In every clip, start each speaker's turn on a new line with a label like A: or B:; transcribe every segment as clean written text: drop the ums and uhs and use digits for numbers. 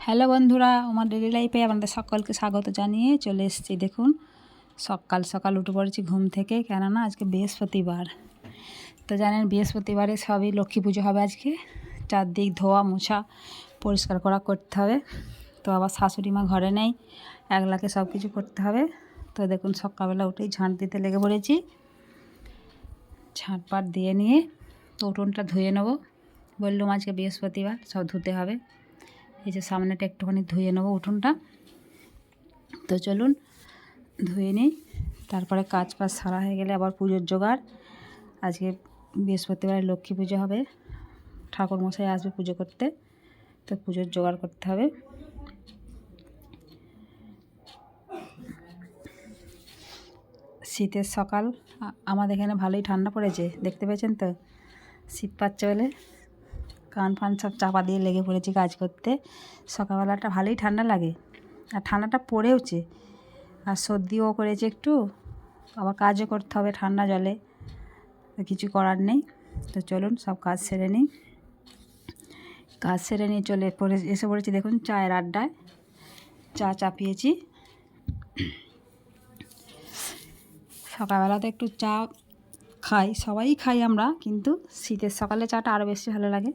A: Hello বন্ধুরা, আমার daily লাইফে আপনাদের সকলকে স্বাগত জানিয়ে চলে এসেছি। দেখুন, সকাল সকাল উঠে পড়েছি ঘুম থেকে, কেননা আজকে বৃহস্পতিবার। তো জানেন, বৃহস্পতিবারে সবই লক্ষ্মী পুজো হবে আজকে। চারদিক ধোয়া মোছা পরিষ্কার করা করতে হবে। তো আবার শাশুড়ি মা ঘরে নেই, একলাকে সব কিছু করতে হবে। তো দেখুন, সকালবেলা উঠেই ঝাঁট দিতে লেগে পড়েছি। ঝাঁটপাট দিয়ে নিয়ে তো উঠোনটা ধুয়ে নেবো। বললাম আজকে বৃহস্পতিবার, সব ধুতে হবে। এই যে সামনেটা একটুখানি ধুয়ে নেবো উঠোনটা। তো চলুন ধুয়ে নিই, তারপরে কাজ বাজ সারা হয়ে গেলে আবার পুজোর জোগাড়। আজকে বৃহস্পতিবার লক্ষ্মী পুজো হবে, ঠাকুরমশাই আসবে পুজো করতে, তো পুজোর জোগাড় করতে হবে। শীতের সকাল, আমাদের এখানে ভালোই ঠান্ডা পড়েছে, দেখতে পেয়েছেন তো। শীত পাচ্ছে বলে কান ফান সব চাপা দিয়ে লেগে পড়েছি কাজ করতে। সকালবেলাটা ভালোই ঠান্ডা লাগে, আর ঠান্ডাটা পড়েওছে, আর সর্দিও করেছে একটু। আবার কাজও করতে হবে ঠান্ডা জলে, তো কিছু করার নেই। তো চলুন সব কাজ সেরে নিই। কাজ সেরে নিয়ে এসে পড়েছি। দেখুন, চায়ের আড্ডায় চা চাপিয়েছি। সকালবেলাতে একটু চা খাই, সবাই খাই আমরা, কিন্তু শীতের সকালে চাটা আরও বেশি ভালো লাগে।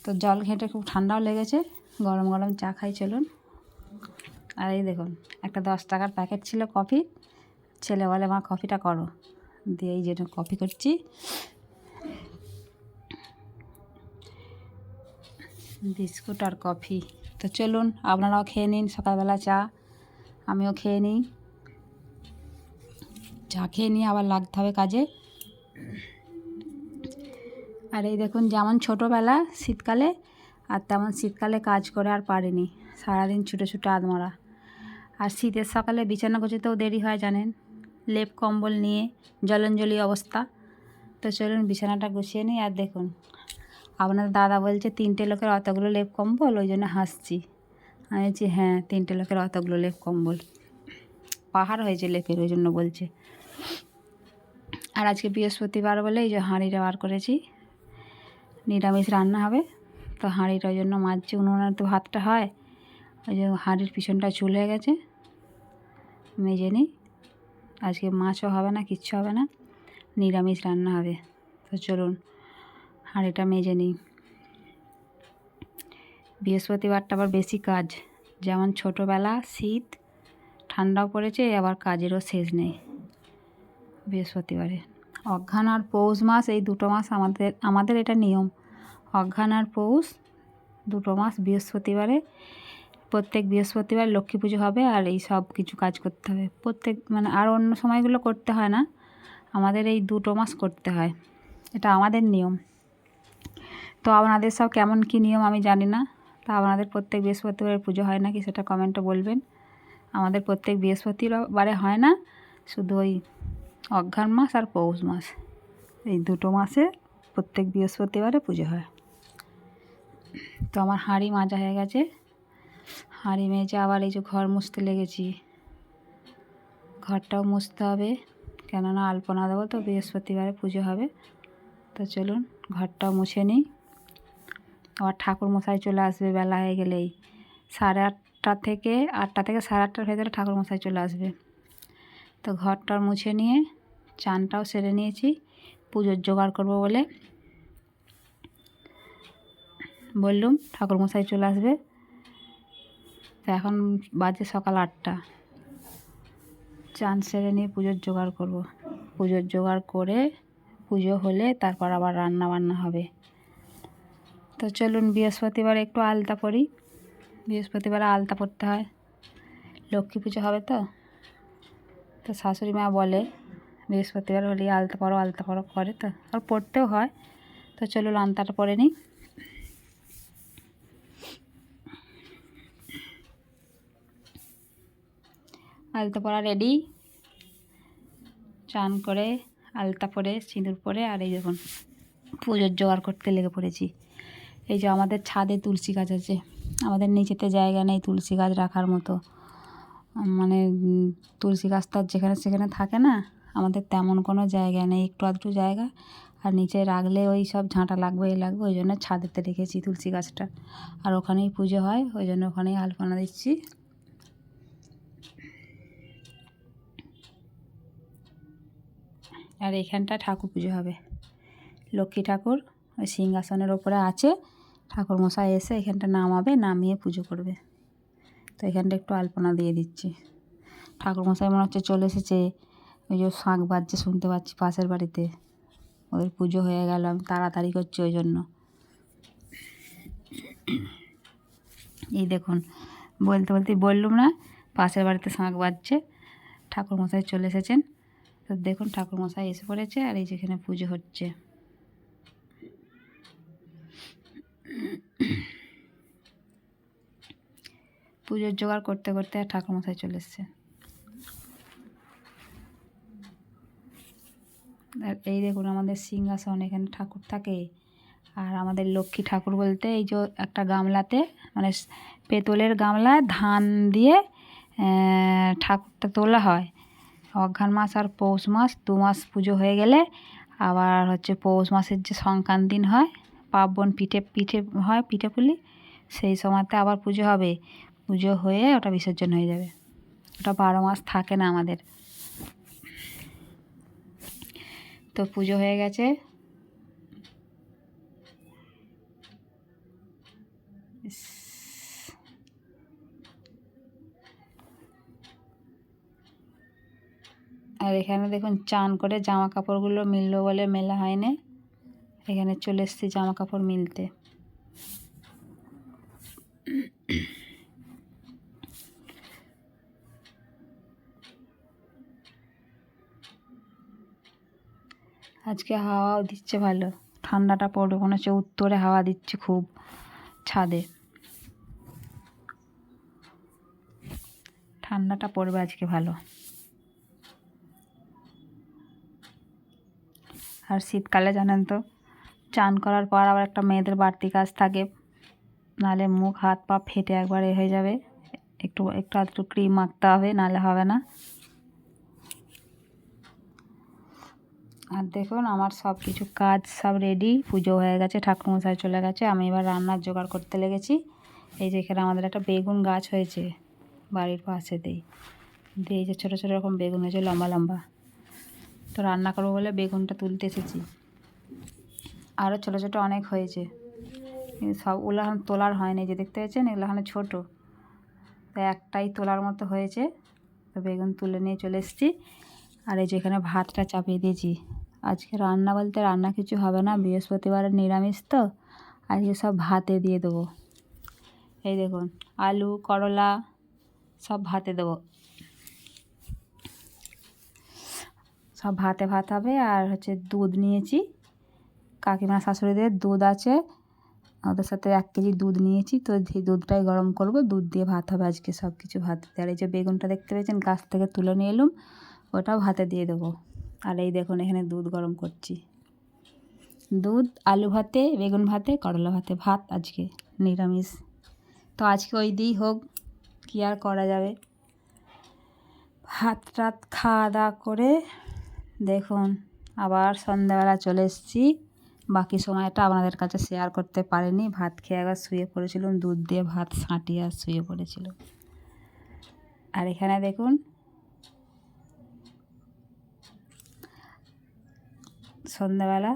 A: তো জল ঘেঁটে খুব ঠান্ডাও লেগেছে, গরম গরম চা খাই চলুন। আর এই দেখুন, একটা 10 টাকার প্যাকেট ছিল কফি, ছেলে বলে মা কফিটা করো, দিয়ে এই জন্য কফি করছি। বিস্কুট আর কফি। তো চলুন আপনারাও খেয়ে নিন সকালবেলা চা, আমিও খেয়ে নিই। চা খেয়ে নিয়ে আবার লাগতে হবে কাজে। আর এই দেখুন, যেমন ছোটোবেলা শীতকালে, আর তেমন শীতকালে কাজ করে আর পারিনি, সারাদিন ছুটে ছুটে আধমরা। আর শীতের সকালে বিছানা গোছাতেও দেরি হয় জানেন, লেপ কম্বল নিয়ে জলঞ্জলি অবস্থা। তো চলুন বিছানাটা গুছিয়ে নিই। আর দেখুন, আপনার দাদা বলছে 3টে লোকের অতগুলো লেপ কম্বল, ওই জন্য হাসছি। আমি বলছি হ্যাঁ, 3টে লোকের অতগুলো লেপ কম্বল, পাহাড় হয়েছে লেপের, ওই জন্য বলছে। আর আজকে বৃহস্পতিবার বলে এই যে হাঁড়িটা বার করেছি, নিরামিষ রান্না হবে। তো হাঁড়িটা ওই জন্য মাজছি, উনুনে তো ভাতটা হয়, ওই যে হাঁড়ির পিছনটা চুল হয়ে গেছে, মেজে নিই। আজকে মাছও হবে না, কিচ্ছু হবে না, নিরামিষ রান্না হবে। তো চলুন হাঁড়িটা মেজে নিই। বৃহস্পতিবারটা আবার বেশি কাজ, যেমন ছোটোবেলা শীত, ঠান্ডাও পড়েছে, আবার কাজেরও শেষ নেই বৃহস্পতিবারে। অঘ্রাণ আর পৌষ মাস, এই 2টো মাস আমাদের এটা নিয়ম। অঘ্রাণ আর পৌষ 2টো মাস বৃহস্পতিবারে, প্রত্যেক বৃহস্পতিবার লক্ষ্মী পুজো হবে, আর এই সব কিছু কাজ করতে হবে প্রত্যেক, মানে আর অন্য সময়গুলো করতে হয় না, আমাদের এই 2টো মাস করতে হয়, এটা আমাদের নিয়ম। তো আপনাদের সব কেমন কী নিয়ম আমি জানি না। তা আপনাদের প্রত্যেক বৃহস্পতিবারে পুজো হয় নাকি সেটা কমেন্টে বলবেন। আমাদের প্রত্যেক বৃহস্পতিবারে হয় না, শুধু ওই অঘ্রাণ মাস আর পৌষ মাস, এই 2টো মাসে প্রত্যেক বৃহস্পতিবারে পুজো হয়। তো আমার হাঁড়ি মাজা হয়ে গেছে, হাঁড়ি মেজে আবার এই যে ঘর মুছতে লেগেছি। ঘরটাও মুছতে হবে, কেননা আলপনা দেবো, তো বৃহস্পতিবারে পুজো হবে। তো চলুন ঘরটাও মুছে নিই। আবার ঠাকুরমশাই চলে আসবে বেলা হয়ে গেলেই, 8:30 থেকে 8টা থেকে 8:30টার ভেতরে ঠাকুরমশাই চলে আসবে। তো ঘরটাও মুছে নিয়ে চানটাও সেরে নিয়েছি, পুজোর জোগাড় করবো বলে। বললুম ঠাকুরমশাই চলে আসবে, তো এখন বাজে সকাল 8টা। চান সেরে নিয়ে পুজোর জোগাড় করব। পুজোর জোগাড় করে পুজো হলে তারপর আবার রান্না বান্না হবে। তো চলুন বৃহস্পতিবার একটু আলতা পরি, বৃহস্পতিবারে আলতা পরতে হয়, লক্ষ্মী পুজো হবে তো। তো শাশুড়ি মা বলে বৃহস্পতিবার হলেই আলতা পরো করে, তো আর পড়তেও হয়। তো চলুন আলতাটা পরে নিই। আলতা পরা রেডি, চান করে আলতা পরে সিঁদুর পরে, আর এই দেখুন পুজোর জোগাড় করতে লেগে পড়েছি। এই যে আমাদের ছাদে তুলসী গাছ আছে, আমাদের নিচেতে জায়গা নেই তুলসী গাছ রাখার মতো, মানে তুলসী গাছ তো আর যেখানে সেখানে থাকে না, আমাদের তেমন কোনো জায়গা নেই, একটু আধটু জায়গা। আর নিচে রাখলে ওই সব ঝাঁটা লাগবে এ লাগবে, ওই জন্য ছাদেতে রেখেছি তুলসী গাছটা। আর ওখানেই পুজো হয়, ওই জন্য ওখানেই আলপনা দিচ্ছি। আর এখানটা ঠাকুর পুজো হবে, লক্ষ্মী ঠাকুর ওই সিংহাসনের ওপরে আছে, ঠাকুর মশাই এসে এখানটা নামাবে, নামিয়ে পুজো করবে। তো এখানটা একটু আলপনা দিয়ে দিচ্ছি। ঠাকুর মশাই মনে হচ্ছে চলে এসেছে, ওই যে শাঁখ বাজছে শুনতে পাচ্ছি পাশের বাড়িতে, ওদের পুজো হয়ে গেল, আমি তাড়াতাড়ি করছি ওই জন্য। এই দেখুন বলতে বলতে বললুম না, পাশের বাড়িতে শাঁখ বাজছে, ঠাকুর মশাই চলে এসেছেন। তো দেখুন ঠাকুর মশাই এসে পড়েছে, আর এই যেখানে পুজো হচ্ছে। পুজোর জোগাড় করতে করতে আর ঠাকুর মশাই চলে এসছে। আর এই দেখুন আমাদের সিংহাসন, এখানে ঠাকুর থাকে। আর আমাদের লক্ষ্মী ঠাকুর বলতে এই যে একটা গামলাতে, মানে পেতলের গামলায় ধান দিয়ে ঠাকুরটা তোলা হয়। অঘ্রাণ মাস আর পৌষ মাস 2 মাস পুজো হয়ে গেলে আবার হচ্ছে পৌষ মাসের যে সংক্রান্তি দিন হয়, পার্বণ পিঠে হয়, পিঠে পুলি, সেই সময়তে আবার পুজো হবে। পুজো হয়ে ওটা বিসর্জন হয়ে যাবে। ওটা 12 মাস থাকে না আমাদের। তো পুজো হয়ে গেছে। আর এখানে দেখুন চান করে জামা কাপড়গুলো মিললো বলে মেলা হয়নি, এখানে চলে এসেছি জামা কাপড় মিলতে। আজকে হাওয়াও দিচ্ছে ভালো, ঠান্ডাটা পড়বে মনে হচ্ছে, উত্তরে হাওয়া দিচ্ছে খুব ছাদে, ঠান্ডাটা পড়বে আজকে ভালো। আর শীতকালে জানেন তো চান করার পর আবার একটা মেয়েদের বাড়তি কাজ থাকে, নাহলে মুখ হাত পা ফেটে একবারে হয়ে যাবে, একটু একটু ক্রিম মাখতে হবে, নাহলে হবে না। আর দেখুন আমার সব কিছু কাজ সব রেডি, পুজো হয়ে গেছে, ঠাকুরমশাই চলে গেছে, আমি এবার রান্নার জোগাড় করতে লেগেছি। এই যে এখানে আমাদের একটা বেগুন গাছ হয়েছে বাড়ির পাশেতেই, দিয়ে এই যে ছোটো ছোটো রকম বেগুন হয়েছে লম্বা লম্বা, তো রান্না করবো বলে বেগুনটা তুলতে এসেছি। আরও ছোটো ছোটো অনেক হয়েছে, কিন্তু সবগুলো এখন তোলার হয়নি, যে দেখতে পাচ্ছেন এগুলো এখন ছোটো, তো একটাই তোলার মতো হয়েছে। তো বেগুন তুলে নিয়ে চলে এসেছি। আর এই যে এখানে ভাতটা চাপিয়ে দিয়েছি। আজকে রান্না বলতে রান্না কিছু হবে না, বৃহস্পতিবারের নিরামিষ তো, আজকে সব ভাতে দিয়ে দেবো। এই দেখুন আলু করলা সব ভাতে দেবো, সব ভাতে ভাত হবে। আর হচ্ছে দুধ নিয়েছি, কাকিমা শাশুড়িদের দুধ আছে, ওদের সাথে 1 কেজি দুধ নিয়েছি, তো সেই দুধটাই গরম করব, দুধ দিয়ে ভাত হবে আজকে সব কিছু ভাতে। আর এই যে বেগুনটা দেখতে পেয়েছেন গাছ থেকে তুলে নিয়ে এলুম, ওটাও ভাতে দিয়ে দেবো। আর এই দেখুন এখানে দুধ গরম করছি, দুধ আলু ভাতে বেগুন ভাতে করলা ভাতে, ভাত আজকে নিরামিষ। তো আজকে ওই দিয়েই হোক, কী আর করা যাবে। ভাত রাত খাওয়া দাওয়া করে দেখুন আবার সন্ধ্যাবেলা চলে এসেছি। বাকি সময়টা আপনাদের কাছে শেয়ার করতে পারিনি, ভাত খেয়ে একবার শুয়ে পড়েছিলাম, দুধ দিয়ে ভাত ছাঁটিয়ে আর শুয়ে পড়েছিল। আর এখানে দেখুন সন্ধ্যাবেলা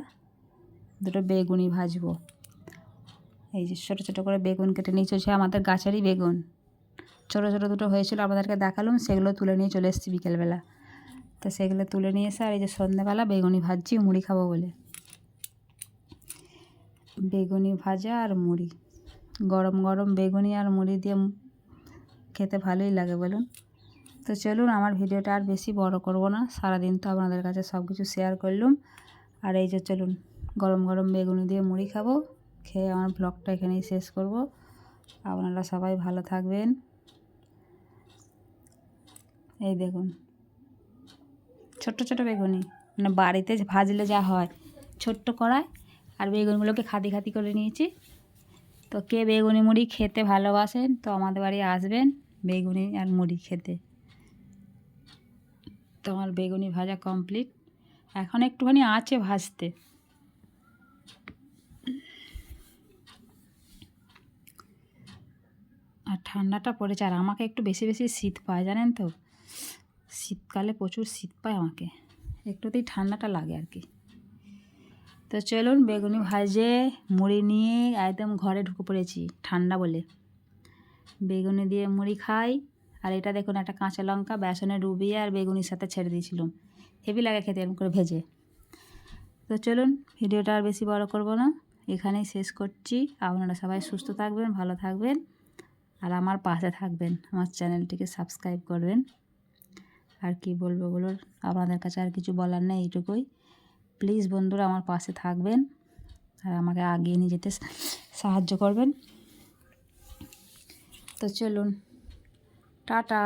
A: দুটো বেগুনি ভাজবো। এই যে ছোটো ছোটো করে বেগুন কেটে নিয়ে চলছে, আমাদের গাছেরই বেগুন, ছোটো ছোটো দুটো হয়েছিল আপনাদেরকে দেখালাম, সেগুলো তুলে নিয়ে চলে এসেছি বিকেলবেলা। তো সেগুলো তুলে নিয়ে এসে আর এই যে সন্ধ্যাবেলা বেগুনি ভাজছি মুড়ি খাবো বলে। বেগুনি ভাজা আর মুড়ি, গরম গরম বেগুনি আর মুড়ি দিয়ে খেতে ভালোই লাগে বলুন। তো চলুন আমার ভিডিওটা আর বেশি বড় করব না, সারাদিন তো আপনাদের কাছে সব কিছু শেয়ার করলাম। আর এই যে চলুন গরম গরম বেগুনি দিয়ে মুড়ি খাবো, খেয়ে আমার ব্লগটা এখানেই শেষ করব। আপনারা সবাই ভালো থাকবেন। এই দেখুন ছোট্ট ছোটো বেগুনি, মানে বাড়িতে ভাজলে যা হয়, ছোট্ট কড়াই, আর বেগুনগুলোকে খাতি খাতি করে নিয়েছি। তো কে বেগুনি মুড়ি খেতে ভালোবাসেন তো আমাদের বাড়ি আসবেন বেগুনি আর মুড়ি খেতে। তো আমার বেগুনি ভাজা কমপ্লিট, এখন একটুখানি আছে ভাজতে, ঠান্ডাটা পড়েছে, আর আমাকে একটু বেশি বেশি শীত পায় জানেন তো, শীতকালে প্রচুর শীত পায় আমাকে, একটুতেই ঠান্ডাটা লাগে আর কি। তো চলুন বেগুনি ভাজে মুড়ি নিয়ে একদম ঘরে ঢুকে পড়েছি ঠান্ডা বলে, বেগুনি দিয়ে মুড়ি খাই। আর এটা দেখুন একটা কাঁচা লঙ্কা বেসনে ডুবিয়ে আর বেগুনির সাথে ছেড়ে দিয়েছিলাম, হেভি লাগে খেতে এরকম করে ভেজে। তো চলুন ভিডিওটা আর বেশি বড় করব না, এখানেই শেষ করছি। আপনারা সবাই সুস্থ থাকবেন, ভালো থাকবেন, আর আমার পাশে থাকবেন, আমার চ্যানেলটিকে সাবস্ক্রাইব করবেন। আর কি বলবো বলুন, আপনাদের কাছে আর কিছু বলার নেই, এইটুকুই। প্লিজ বন্ধুরা আমার পাশে থাকবেন আর আমাকে এগিয়ে নিয়ে যেতে সাহায্য করবেন। তো চলুন, টাটা।